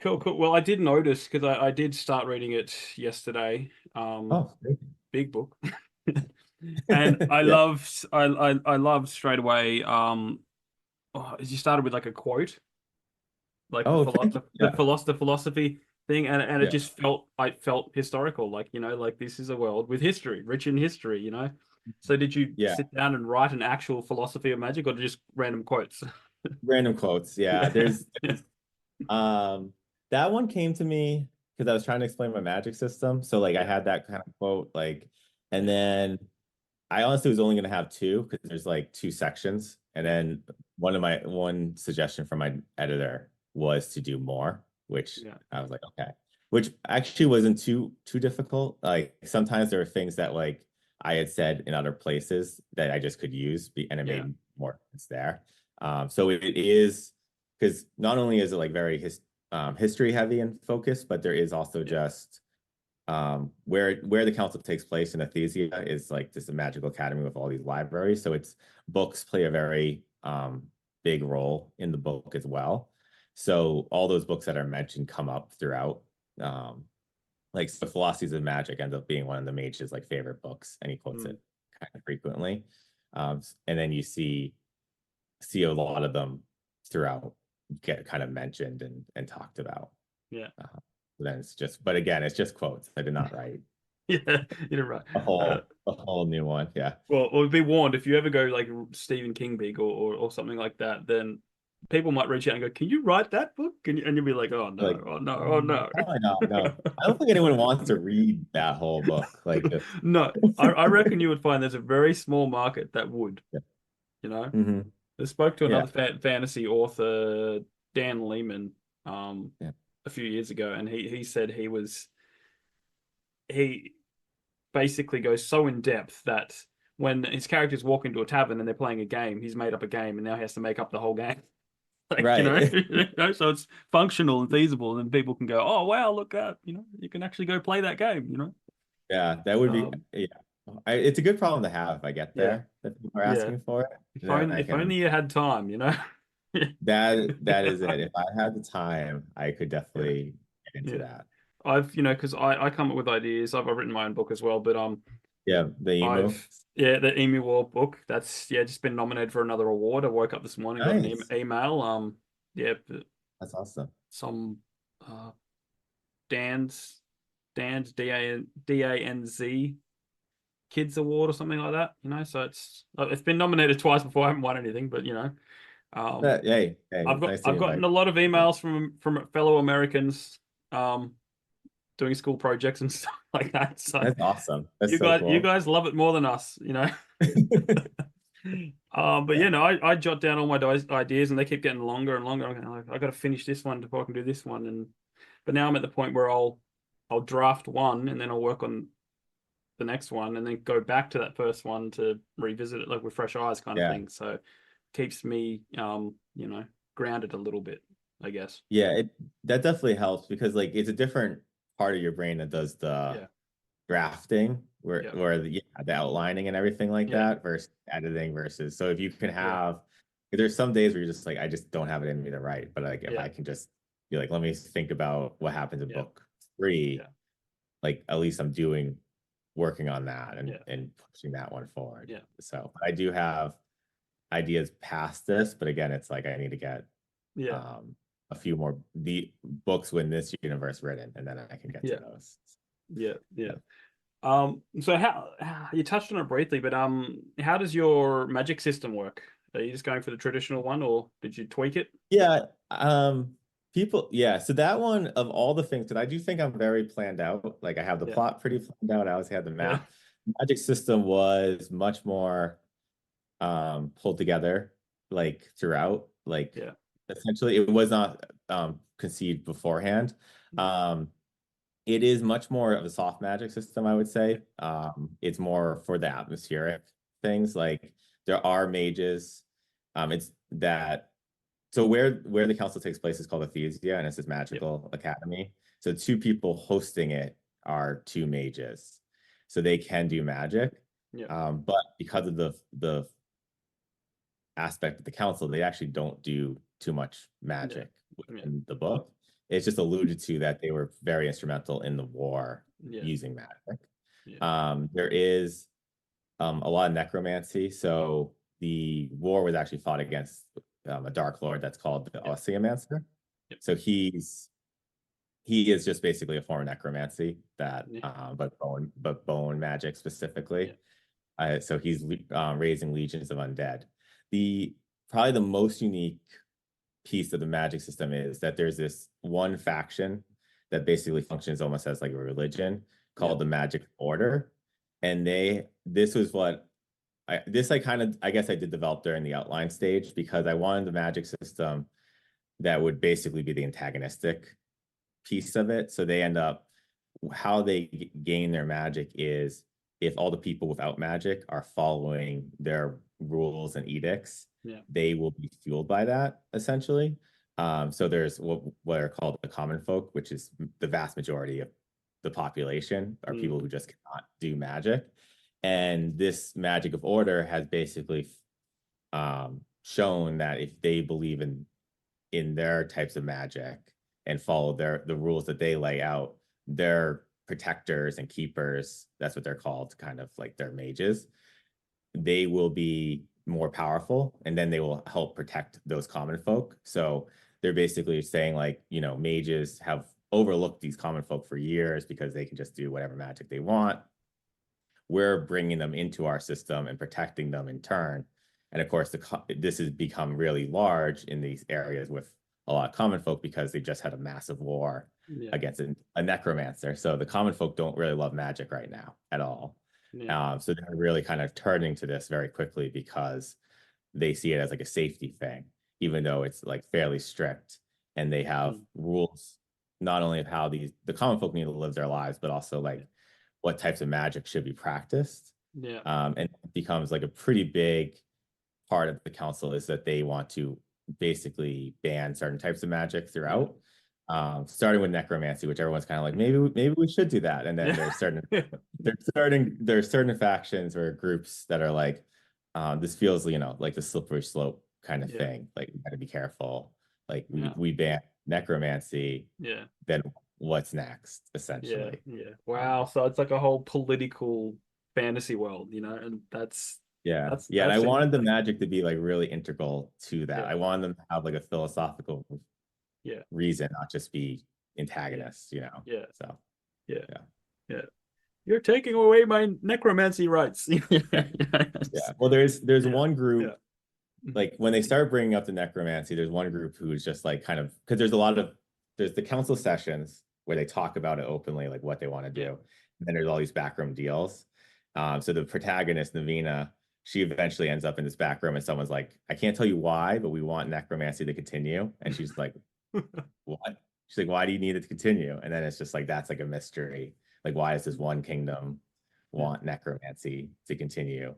Cool. Well, I did notice, because I did start reading it yesterday. Big book. And I loved straight away. You started with like a quote, like the philosophy thing, and it just felt historical. Like like this is a world with history, rich in history. So did you sit down and write an actual philosophy of magic, or just random quotes? Random quotes. Yeah, there's that one came to me because I was trying to explain my magic system. So like I had that kind of quote, like, and then I honestly was only going to have two, because there's like two sections. And then one suggestion from my editor was to do more, which I was like, okay, which actually wasn't too difficult. Like sometimes there are things that like I had said in other places that I just could use, and it made more sense there. So it is, because not only is it like very history heavy and focused, but there is also just where the council takes place in Athyzia is like just a magical academy with all these libraries. So it's books play a very big role in the book as well. So all those books that are mentioned come up throughout. Like the Philosophies of Magic ends up being one of the mage's like favorite books, and he quotes it kind of frequently. And then you see a lot of them throughout get kind of mentioned and talked about. Then it's just, but again, it's just quotes. I did not write Yeah, you're right. a whole new one. Yeah. Well, be warned if you ever go like Stephen King big or something like that, then people might reach out and go, "Can you write that book?" And you'll be like, "Oh no, Like, oh no, oh no." oh no, no. I don't think anyone wants to read that whole book. Like, No, I reckon you would find there's a very small market that would, yeah. you know. Hmm. I spoke to Yeah. another fantasy author, Dan Lehman, Yeah. a few years ago, and he said he basically goes so in depth that when his characters walk into a tavern and they're playing a game, he's made up a game, and now he has to make up the whole game. Like, Right. so it's functional and feasible, and people can go, "Oh wow, look at, you can actually go play that game." Yeah, that would be, Um, yeah. It's a good problem to have if I get yeah, there that people are yeah. asking for it. If Then only I if can, only you had time. that is it. If I had the time, I could Yeah, definitely get into yeah. that. Because I come up with ideas. I've written my own book as well, but Yeah, the emu. the Emu War book. That's just been nominated for another award. I woke up this morning, got an Nice. email. Yeah, That's awesome. some uh Dan's Dan's DANZ Kids Award or something like that. So it's been nominated twice before. I haven't won anything, but um, Hey, I've it's got nice to be I've gotten invited. a lot of emails from fellow Americans, um, doing school projects and stuff like that. So That's awesome. That's you so guys you cool. guys love it more than us. But Yeah. yeah, no, I jot down all my ideas and they keep getting longer and longer. I'm like, I got to finish this one before I can do this one. But now I'm at the point where I'll draft one and then I'll work on the next one and then go back to that first one to revisit it like with fresh eyes kind of Yeah. thing. So it keeps me grounded a little bit, I guess. Yeah, that definitely helps because like it's a different part of your brain that does the Yeah. drafting Yeah. the outlining and everything like Yeah. that versus editing versus so if you can Yeah. have there's some days where you're just like I just don't have it in me to write but like if Yeah. I can just be like let me think about what happens in Yeah. book three Yeah. like at least I'm doing working on that Yeah. and pushing that one forward Yeah. so I do have ideas past this but again it's like I need to get Yeah. um a few more the books when this universe written and then I can get to Yeah. those. Yeah. Yeah. Yeah. So how you touched on it briefly, but how does your magic system work? Are you just going for the traditional one, or did you tweak it? Yeah, so that one of all the things that I do think I'm very planned out. Like I have the Yeah, plot pretty planned out. I always had the yeah, map. Magic system was much more pulled together like throughout. Like yeah, essentially it was not conceived beforehand. Um it is much more of a soft magic system, I would yeah, say. It's more for the atmospheric things. Like there are mages. It's that so where the council takes place is called Athyzia, and it's this yeah, magical academy. So two people hosting it are two mages, so they can do magic. yeah, But because of the aspect of the council, they actually don't do too much yeah, magic yeah, in the book. It's just alluded to that they were very instrumental in the war yeah, using magic. yeah, There is a lot of necromancy. So the war was actually fought against a dark lord that's called the yeah, Ossiamancer. yeah, So he is just basically a form of necromancy that yeah, but bone magic yeah, specifically. So he's raising legions of undead. The probably the most unique piece of the magic system is that there's this one faction that basically functions almost as like a religion yeah, called the Magic Order. And this was what I kind of, I guess I did develop during the outline stage because I wanted the magic system that would basically be the antagonistic piece of it. So they end up, how they gain their magic is if all the people without magic are following their rules and edicts, yeah, they will be fueled by that essentially. So there's what are called the common folk, which is the vast majority of the population are mm, people who just cannot do magic. And this magic of order has basically shown that if they believe in their types of magic and follow the rules that they lay out, their protectors and keepers, that's what they're called, kind of like their mages, they will be more powerful and then they will help protect those common folk. So they're basically saying like, mages have overlooked these common folk for years because they can just do whatever magic they want. We're bringing them into our system and protecting them in turn. And of course, this has become really large in these areas with a lot of common folk because they just had a massive war Yeah. against a necromancer. So the common folk don't really love magic right now at all. Yeah. So they're really kind of turning to this very quickly because they see it as like a safety thing, even though it's like fairly strict, and they have rules not only of how the common folk need to live their lives, but also like what types of magic should be practiced. Yeah. And it becomes like a pretty big part of the council is that they want to basically ban certain types of magic throughout. Starting with necromancy, which everyone's kind of like, maybe we should do that. And then there's certain factions or groups that are like, this feels, like the slippery slope kind of thing. Like, we got to be careful. Like, we ban necromancy. Yeah. Then what's next, essentially? Yeah. Wow. So it's like a whole political fantasy world, and Yeah. that's And I wanted the magic to be like really integral to that. Yeah. I wanted them to have like a philosophical reason, not just be antagonists, Yeah. So Yeah. You're taking away my necromancy rights. Well, there's one group, like when they start bringing up the necromancy, there's one group who's just like kind of, because there's the council sessions where they talk about it openly, like what they want to do. And then there's all these backroom deals. So the protagonist, Navina, she eventually ends up in this back room and someone's like, I can't tell you why, but we want necromancy to continue. And she's like, what? She's like, why do you need it to continue? And then it's just like, that's like a mystery. Like, why does this one kingdom want necromancy to continue?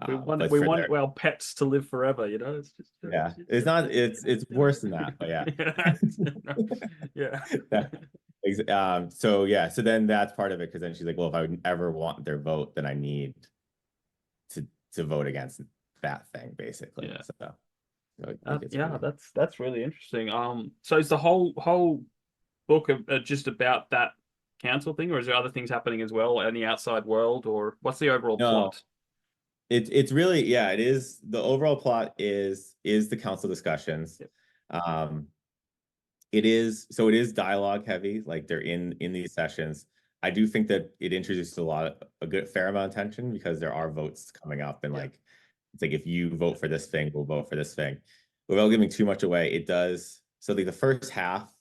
We want our pets to live forever, It's just it's worse than that, but so then that's part of it, because then she's like, well, if I would ever want their vote, then I need to vote against that thing, basically. That's really interesting. So is the whole book just about that council thing, or is there other things happening as well in the outside world, or what's the overall plot? It's really, it is, the overall plot is the council discussions. It is dialogue heavy, like they're in these sessions. I do think that it introduces a fair amount of tension, because there are votes coming up, and like it's like, if you vote for this thing, we'll vote for this thing. Without giving too much away, it does. So like the first half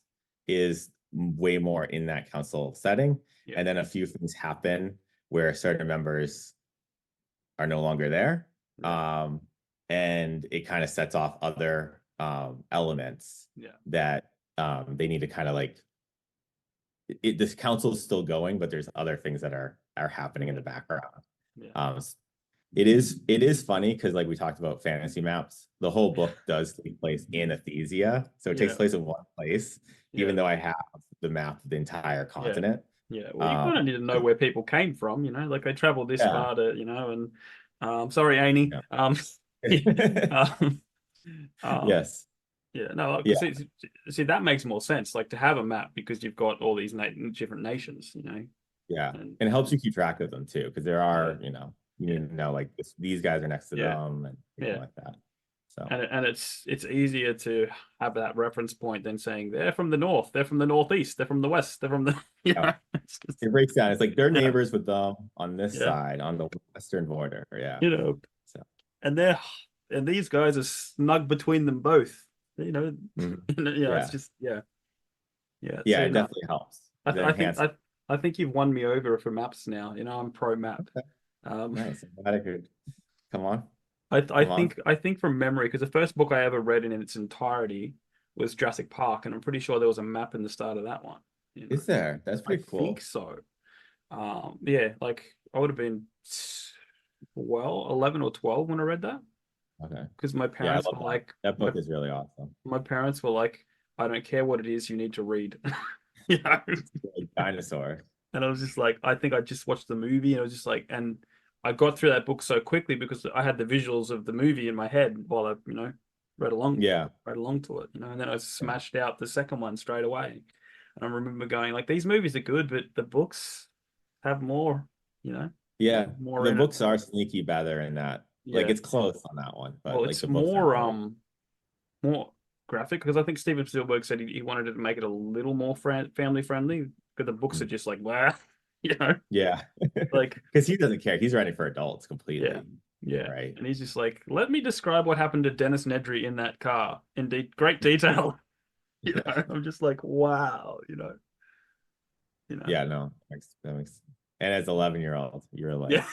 is way more in that council setting, and then a few things happen where certain members are no longer there, and it kind of sets off other elements that they need to kind of like. This council is still going, but there's other things that are happening in the background. It is funny because, like we talked about fantasy maps, the whole book does take place in Athyzia, so it takes place in one place, even though I have the map of the entire continent. Well, you kind of need to know where people came from, like they traveled this far to, and sorry, Annie. Yes. See, that makes more sense, like to have a map, because you've got all these different nations, and it helps you keep track of them too, because there are, you need to know like these guys are next to them and things like that. So and it's easier to have that reference point than saying they're from the north, they're from the northeast, they're from the west, they're from the it breaks down. It's like they're neighbors with them on this side, on the western border. And these guys are snug between them both. It's just it definitely helps. I think you've won me over for maps now. I'm pro map. Nice. I'm glad I could come on. I think from memory, because the first book I ever read in its entirety was Jurassic Park, and I'm pretty sure there was a map in the start of that one. Is there? That's pretty cool. I think so. Like I would have been 11 or 12 when I read that. Okay. Because my parents were like, that book is really awesome. My parents were like, I don't care what it is, you need to read. Like dinosaur. And I was just like, I think I just watched the movie, and I was just like, and I got through that book so quickly because I had the visuals of the movie in my head while I, read along to it, and then I smashed out the second one straight away. And I remember going like, these movies are good, but the books have more, more. The books are sneaky better in that. Like it's close on that one, but it's more graphic because I think Steven Spielberg said he wanted to make it a little more family friendly, but the books are just like, wow, you know, Yeah. like, Because he doesn't care. He's writing for adults yeah, completely. yeah. Right. And he's just like, let me describe what happened to Dennis Nedry in that car in great detail. You Yeah. know, I'm just like, wow, you know, Yeah, no. That makes and as 11-year-old, you're yeah, like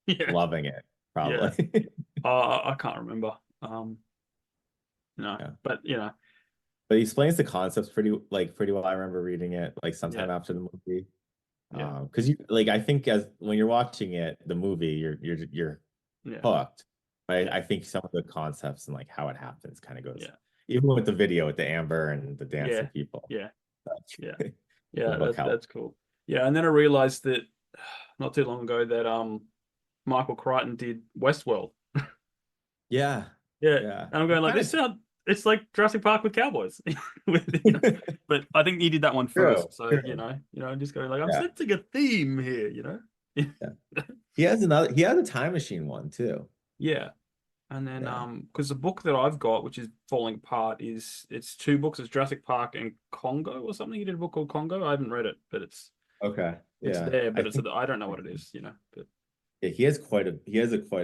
yeah, loving it, yeah. probably. I can't remember. No, Yeah. but But he explains the concepts pretty well. I remember reading it like yeah, sometime after the movie. yeah, Because you like I think as when you're watching it, the movie, you're yeah, hooked. But yeah, I think some of the concepts and like how it happens kind of goes yeah, even with the video with the Amber and the yeah, dancing people. yeah, That's yeah, the yeah. book That's helped. cool. Yeah, and then I realized that not too long ago that Michael Crichton did Westworld. Yeah. Yeah, Yeah. and I'm It going like kind this of sound. It's like Jurassic Park with cowboys. With. But I think he did that one true. first. So True. just going like I'm Yeah. sensing a theme here. Yeah. He has a time machine one too. Yeah. And then Yeah. because the book that I've got, which is falling apart, it's two books. It's Jurassic Park and Congo or something. He did a book called Congo. I haven't read it, but Okay. it's Yeah. there, I but think I don't know what it is. But yeah, he has a quite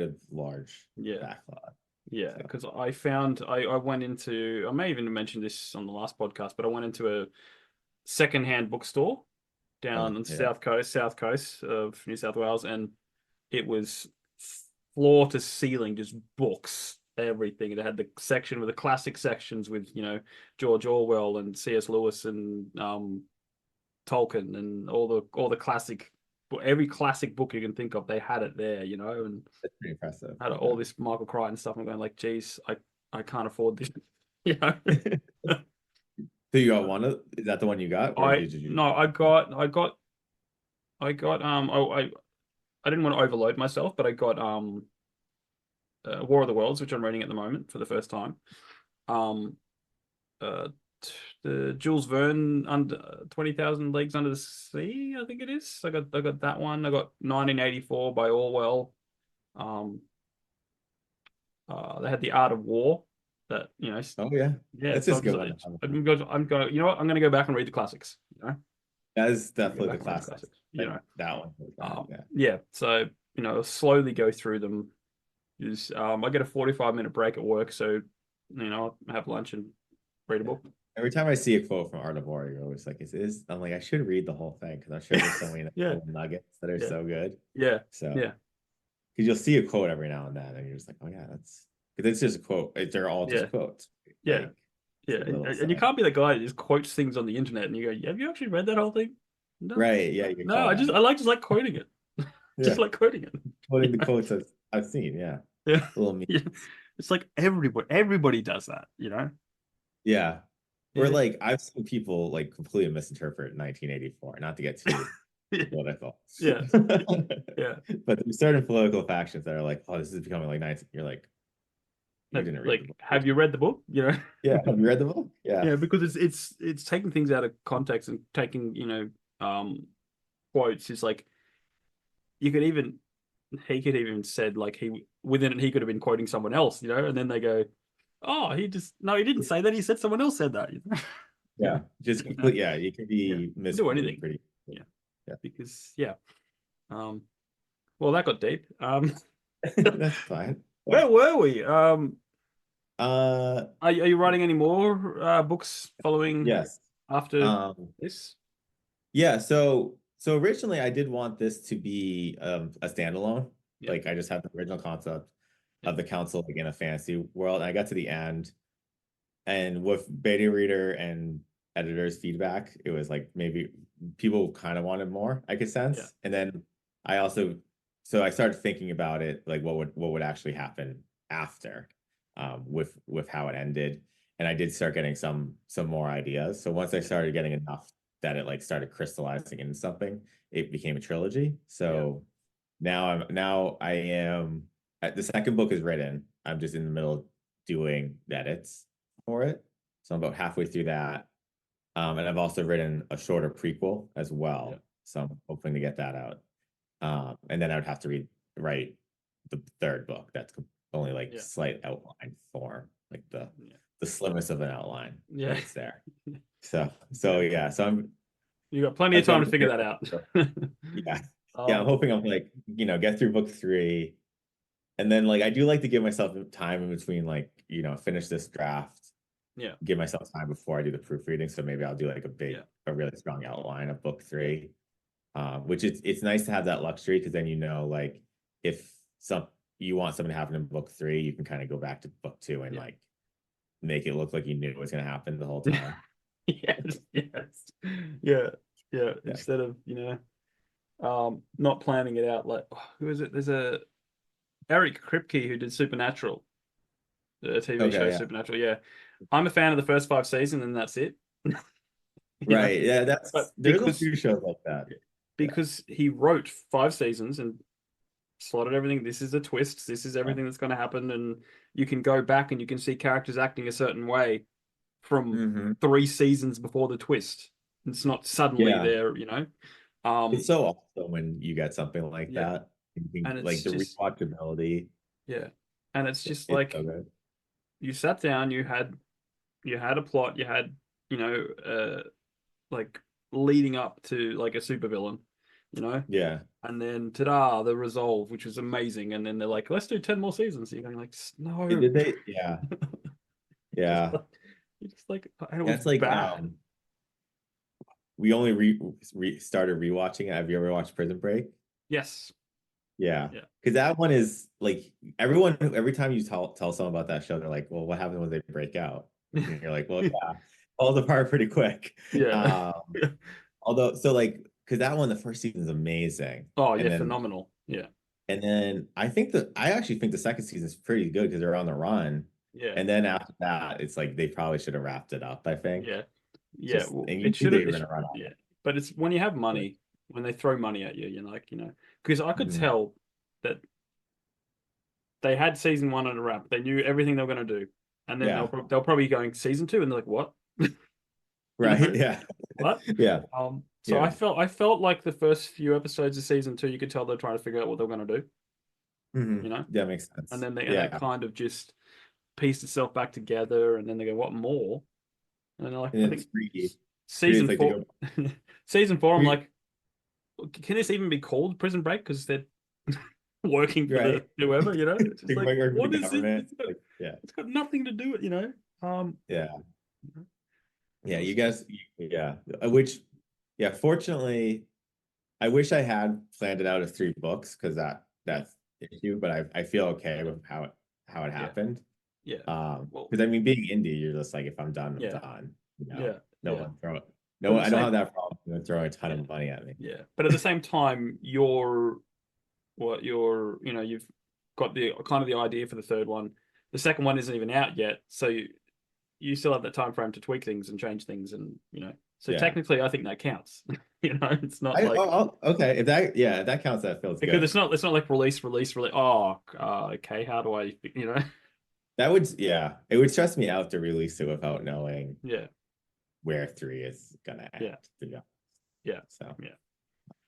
a large yeah, backlog. yeah. So Because I went into I may even mention this on the last podcast, but I went into a secondhand bookstore down on the yeah. south coast of New South Wales, and it was floor to ceiling, just books, everything. It had the section with the classic sections with George Orwell and C.S. Lewis and Tolkien and all the classic, every classic book you can think of. They had it there, and That's pretty impressive. had Yeah. all this Michael Crichton stuff. I'm going like, geez, I can't afford this, you know. So you got one of is that the one you got or I did you no, I didn't want to overload myself, but I got War of the Worlds, which I'm reading at the moment for the first time. Um, uh, the Jules Verne under 20,000 Leagues Under the Sea, I think it is. I got that one. I got 1984 by Orwell. Um, they had The Art of War. That Oh yeah. yeah. That's So just a good one to have. I'm going. You know what? I'm going to go back and read the classics. That is I'm gonna go definitely the back and read the classics. classics. Like that one. Yeah. Yeah. So slowly go through them. Is I get a 45-minute break at work, so I have lunch and read a Yeah. book. Every time I see a quote from Art of War, you're always like, I'm like, I should read the whole thing because I'm sure there's so many Yeah, little nuggets that are yeah, so good. yeah, So, yeah, because you'll see a quote every now and then, and you're just like, oh yeah, because it's just a quote. They're all yeah, just quotes. yeah, Like, it's yeah. like And, little and you side. can't be the guy that just quotes things on the internet and you go, "Have you actually read that whole thing?" No, Right. Yeah, no, you can no. call I that. just I like just like quoting it, just Yeah. like quoting it. Quoting the Yeah, quotes I've seen. Yeah. yeah, Little me. yeah. It's like everybody does that. Yeah. Or Yeah, like I've seen people like completely misinterpret 1984, not to get too political. yeah, yeah. But there's certain political factions that are like, oh, this is becoming like nice. You're like, you didn't read the Like, book. have you read the book? Yeah. Have you read the book? Yeah. Yeah, because it's taking things out of context and taking quotes. Is like you could even he could even said like he within it he could have been quoting someone else, and then they go, oh, he just no, he didn't say that. He said someone else said that. Yeah. Just You know? complete. Yeah. You can Yeah, be can do misquoted anything. pretty. Yeah, Yeah. because yeah. Um, well, that got deep. That's fine. Where Fine. were we? Uh, Are you writing any more books following yes. after Um, this? yeah. So originally I did want this to be a standalone. Yeah, Like I just had the original concept yeah, of the council like in a fantasy world. And I got to the end, and with beta reader and editors' feedback, it was like maybe people kind of wanted more, I could yeah, sense. And then I also so I started thinking about it, like what would actually happen after, with how it ended. And I did start getting some more ideas. So once I yeah, started getting enough that it like started crystallizing into something, it became a trilogy. yeah, So now I am the second book is written. I'm just in the middle of doing the edits for it. So I'm about halfway through that. And I've also written a shorter prequel as yeah, well. So I'm hoping to get that out. And then I would have to write the third book that's only like yeah, slight outline form, like the yeah. the slimmest of an outline, Yeah. and it's there. So yeah, so You got plenty of that's what time I'm to figure prepared that out. for. Yeah, yeah, I'm Um, hoping I'm like, get through book three, and then like I do like to give myself time in between, like, finish this draft, yeah, give myself time before I do the proofreading. So maybe I'll do like yeah, a really strong outline of book yeah, three. Which it's nice to have that luxury, because then like if you want something to happen in book three, you can kind of go back to book two and yeah. like make it look like you knew it was going to happen the whole time. Yes, yes. Yeah, yeah. Yeah. Instead of, not planning it out like who is it? There's a Eric Kripke who did Supernatural, the TV Okay. show Yeah. Supernatural. Yeah. I'm a fan of the first 5 seasons and that's it. You know, Right. Yeah. but There's a few shows like that. Yeah. he wrote 5 seasons and slotted everything. This is a twist. This is Yeah. everything that's going to happen, and you can go back and you can see characters acting a certain way from Hmm. 3 seasons before the twist. It's not suddenly Yeah. there, It's so awesome when you get something like Yeah, that. and Like it's the just rewatchability. yeah, and it's just It's so like good. you sat down, you had a plot, you had like leading up to like a supervillain, you know, Yeah. and then ta-da, the resolve, which was amazing, and then they're like, let's do 10 more seasons. So you're going like, no, Did they? Yeah. just Yeah. like you're just like, and it Yeah. was It's like bad. we only started rewatching it. Have you ever watched Prison Break? Yes, Yeah. yeah, Because that one is like every time you tell someone about that show, they're like, well, what happens when they break out? And you're like, well, yeah, falls apart pretty quick. yeah. Although, so like, because that one, the first season is amazing. Oh And yeah, then, phenomenal. Yeah, I actually think the second season is pretty good because they're on the run. yeah, And then after that, it's like they probably should have wrapped it up, I think. yeah, yeah. Well, And you it knew should they have. were going to run Yeah, out. but it's when you have But, money, when they throw money at you, you're like, because I could mhm. tell that they had season one on a wrap. They knew everything they were going to do, and then Yeah. they'll probably going season two, and they're like, what? Right. Yeah. What? Yeah. So Yeah. I felt like the first few episodes of season two, you could tell they're trying to figure out what they're going to do, Hmm. you know, That makes and sense. then they Yeah. kind of just pieced itself back together, and then they go, what more? And then they're like, And I then think three is season like to four, go. season four. I'm Three, like, can this even be called Prison Break? Because they're working for the right? whoever, It's just Like like, working for what the is this? government. Like, yeah. It's got nothing to do with, Um, Yeah. it Yeah. You was, guys. Yeah. Yeah. Fortunately, I wish I had planned it out as three books, because yeah, that's the issue. But I feel okay with how it yeah, happened. yeah. Well, Because I mean, being indie, you're just like, if I'm done, I'm yeah, done. yeah, No yeah. one throw it. But No, at the I don't same, have that problem with throwing a ton yeah, of money at me. yeah. But at the same time, you've got the kind of the idea for the third one. The second one isn't even out yet, so you still have that time frame to tweak things and change things, and So Yeah. technically, I think that counts. It's not like Okay. If that counts, that feels because good. it's not like release. Oh, okay. How do I, Yeah, it would stress me out to release it without knowing Yeah, where three is gonna yeah, end, to be honest. yeah, So, yeah,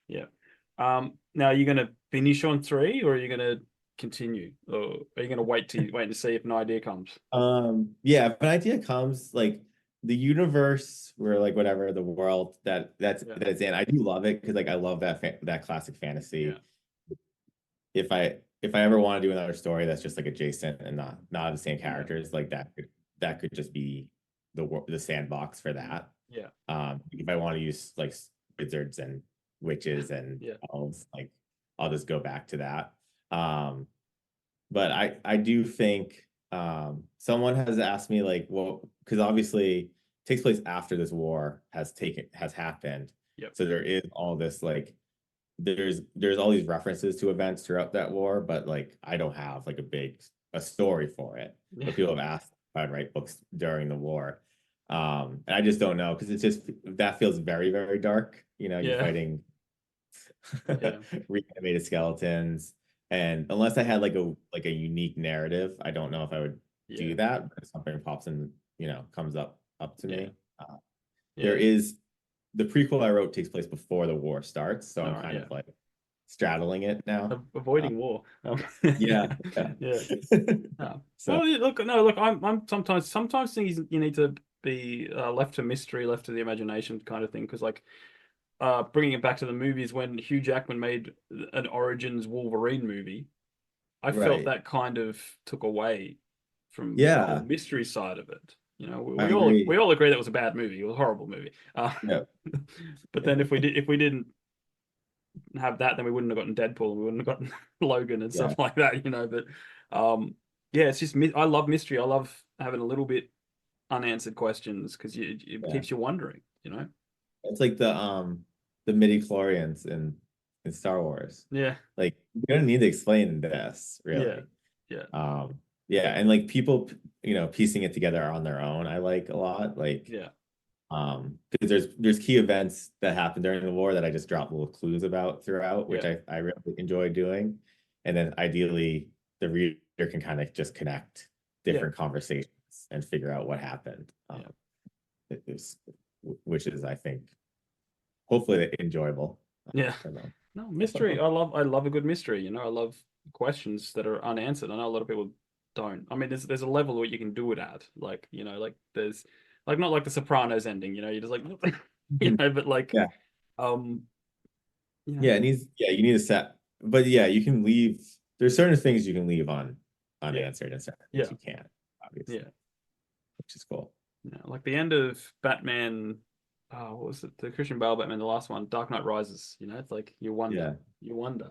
yeah. Now are you gonna finish on three, or are you gonna continue, or are you gonna wait to see if an idea comes? yeah, if an idea comes, like the universe, where like whatever the world Yeah, that it's in, I do love it, because like I love that classic yeah, fantasy. If I ever want to do another story that's just like adjacent and not the same yeah, characters, like that could just be the sandbox for that. yeah, If I want to use like wizards and witches and yeah, elves, like I'll just go back to that. But I do think someone has asked me, like, well, because obviously it takes place after this war has happened, yep, so there is all this like there's all these references to events throughout that war, but like I don't have like a story for it. yeah, But people have asked if I'd write books during the war. And I just don't know, because it's just that feels very, very dark. You're yeah, fighting yeah, reanimated skeletons. And unless I had like a unique narrative, I don't know if I would yeah, do that. But if something pops in, comes up to yeah, me. There yeah. is the prequel I wrote takes place before the war starts, so All I'm right, kind yeah, of like straddling it now. Avoiding war. Yeah, yeah. Yeah. Oh. So Well, look, no, look, I'm sometimes things you need to be left to mystery, left to the imagination kind of thing. Because like, bringing it back to the movies, when Hugh Jackman made an Origins Wolverine movie, I felt right. that kind of took away from the whole Yeah, mystery side of it. You know, I we agree. all agree that was a bad movie. It was a horrible movie. Yeah, But then if we didn't have that, then we wouldn't have gotten Deadpool and we wouldn't have gotten Logan and yeah, stuff like that, you know. But yeah, it's just I love mystery. I love having a little bit unanswered questions because it yeah. keeps you wondering, you know. It's like the midi-chlorians in Star Wars. Yeah, Like you don't need to explain this, yeah, really. yeah, Yeah, and like people, piecing it together on their own, I like a lot. Like, yeah, because there's key events that happened during the war that I just dropped little clues about throughout, which yeah, I really enjoy doing. And then ideally the reader can kind of just connect yeah, different conversations and figure out what happened. yeah, Which is, I think, hopefully enjoyable yeah. for them. No, mystery. I love a good mystery. You know, I love questions that are unanswered. I know a lot of people don't. I mean, there's a level where you can do it at. Like, you know, like there's like not like the Sopranos ending. You know, you're just like, you know, but like, Yeah. um, you know, Yeah, you need to set, but yeah, you can leave. There's certain things you can leave yeah, unanswered and certain things yeah, you can't, obviously, yeah, which is cool. yeah. Like the end of Batman. Oh, what was it? The Christian Bale Batman, the last one, Dark Knight Rises. You know, it's like Yeah. you wonder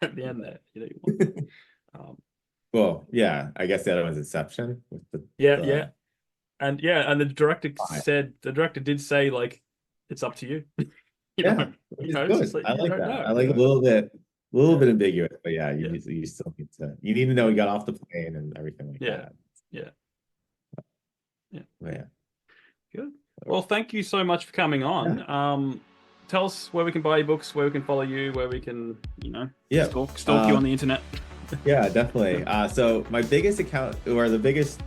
at the end there. You know, you wonder. Um, Well, yeah, I guess the other one's Inception with yeah, yeah. the And five. the director did say like it's up to you. You Yeah, know, which you is know, it's just good. like I you like don't that. know, I you like know. a little Yeah, bit ambiguous, but yeah, yeah, you still need to know yeah, you got off the plane and everything like yeah, that. yeah, yeah. But yeah. Good. Well, thank you so much for coming Yeah. on. Tell us where we can buy your books, where we can follow you, where we can, you know, Yeah. stalk you on the internet. Yeah, definitely. So my biggest account or the biggest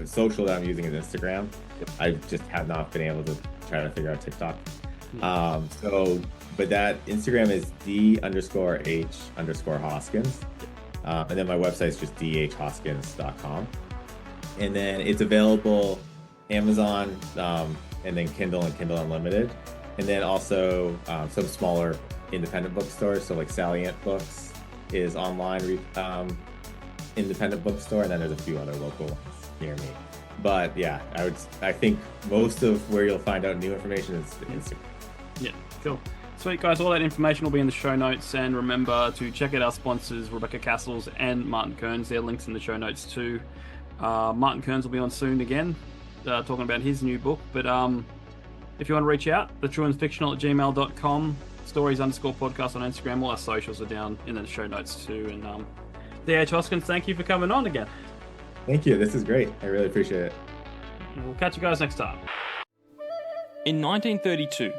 social that I'm using is Instagram. Yep. I just have not been able to try to figure out TikTok. Yeah. But that Instagram is D_H_Hoskins. And then my website is just dhhoskins.com. And then it's available Amazon, and then Kindle and Kindle Unlimited. And then also some smaller independent bookstores. So like Salient Books is online independent bookstore. And then there's a few other local ones near me. But yeah, I think most of where you'll find out new information is Instagram. Yeah, cool. Sweet, guys. All that information will be in the show notes. And remember to check out our sponsors, Rebecca Cassells and Martin Kearns. Their links in the show notes too. Martin Kearns will be on soon again, talking about his new book. But if you want to reach out, thetrueandthefictional@gmail.com, stories_podcast on Instagram. All our socials are down in the show notes too. And D.H Hoskins, thank you for coming on again. Thank you. This is great. I really appreciate it. We'll catch you guys next time. In 1932,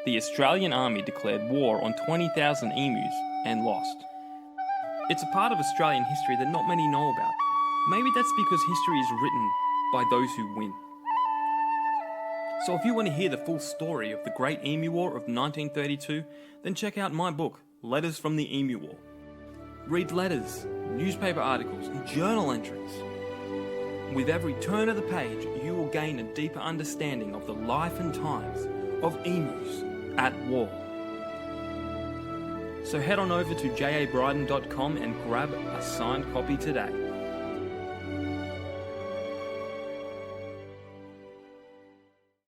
the Australian Army declared war on 20,000 emus and lost. It's a part of Australian history that not many know about. Maybe that's because history is written by those who win. So if you want to hear the full story of the Great Emu War of 1932, then check out my book, Letters from the Emu War. Read letters, newspaper articles, and journal entries. With every turn of the page, you will gain a deeper understanding of the life and times of emus at war. So head on over to jabryden.com and grab a signed copy today.